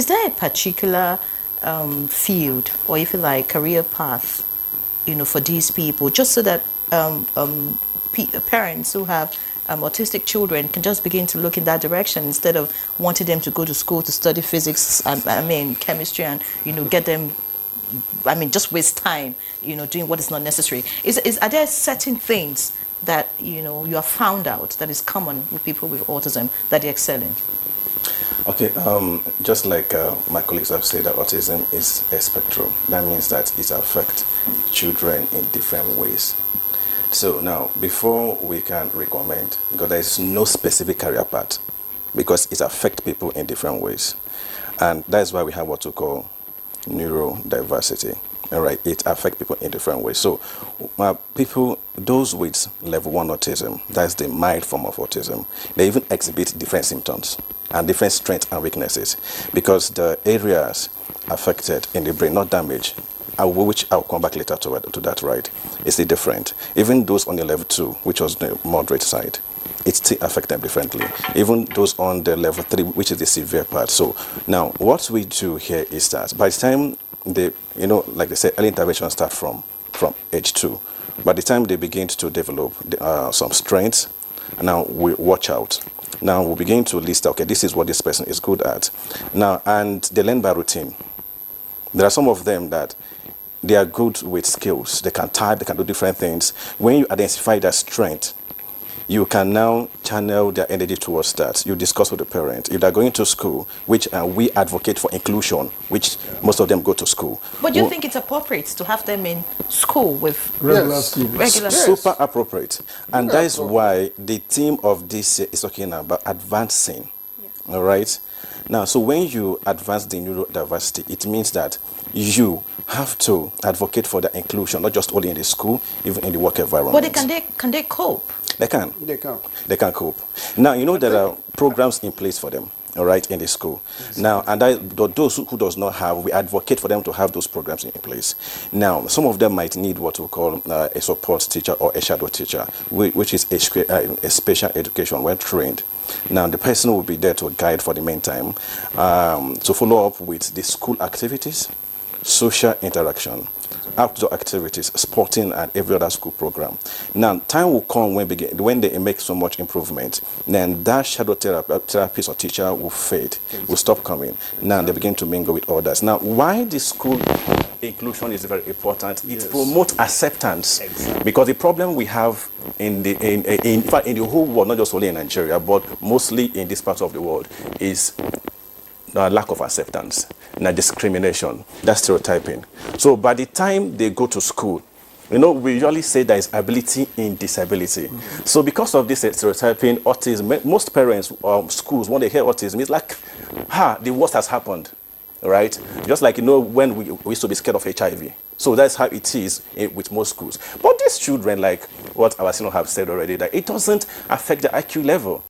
Is there a particular field, or if you like, career path, for these people, just so that parents who have autistic children can just begin to look in that direction instead of wanting them to go to school to study physics, chemistry, and get them, just waste time, doing what is not necessary. Are there certain things that you have found out that is common with people with autism that they excel in? Okay, just like my colleagues have said, that autism is a spectrum. That means that it affects children in different ways. So now, before we can recommend, because there is no specific career path, because it affects people in different ways. And that's why we have what we call neurodiversity. All right, it affects people in different ways. So people, those with level 1 autism, that's the mild form of autism, they even exhibit different symptoms and different strengths and weaknesses, because the areas affected in the brain, not damaged, which I'll come back later to that, right, is still different. Even those on the level 2, which was the moderate side, it still affects them differently. Even those on the level 3, which is the severe part. So now what we do here is that by the time they, like they say, early intervention starts from age 2. By the time they begin to develop some strengths, now we watch out. Now we begin to list, okay, this is what this person is good at. Now, and they learn by routine. There are some of them that they are good with skills. They can type, they can do different things. When you identify that strength, you can now channel their energy towards that. You discuss with the parent. If they're going to school, which we advocate for inclusion, which most of them go to school. But do you think it's appropriate to have them in school with regular school? Super appropriate. And that is why the theme of this is talking about advancing. Yeah. All right? Now, so when you advance the neurodiversity, it means that you have to advocate for the inclusion, not just only in the school, even in the work environment. But can they cope? They can. They can. They can cope. Now, there are programs in place for them, all right, in the school. Yes. Now, and those who does not have, we advocate for them to have those programs in place. Now, some of them might need what we call a support teacher or a shadow teacher, which is a special education when trained. Now, the person will be there to guide for the meantime, to follow up with the school activities, social interaction, outdoor activities, sporting, and every other school program. Now, time will come when they make so much improvement, then that shadow therapist or teacher will fade, will stop coming. Now, they begin to mingle with others. Now, why the school inclusion is very important, it promotes acceptance. Exactly. Because the problem we have in fact, in the whole world, not just only in Nigeria, but mostly in this part of the world, is lack of acceptance, discrimination, that's stereotyping. So by the time they go to school, we usually say there is ability in disability. Mm-hmm. So because of this stereotyping, autism, most parents or schools, when they hear autism, it's like, the worst has happened, right? Just like, when we used to be scared of HIV. So that's how it is with most schools. But these children, like what our senior have said already, that it doesn't affect the IQ level.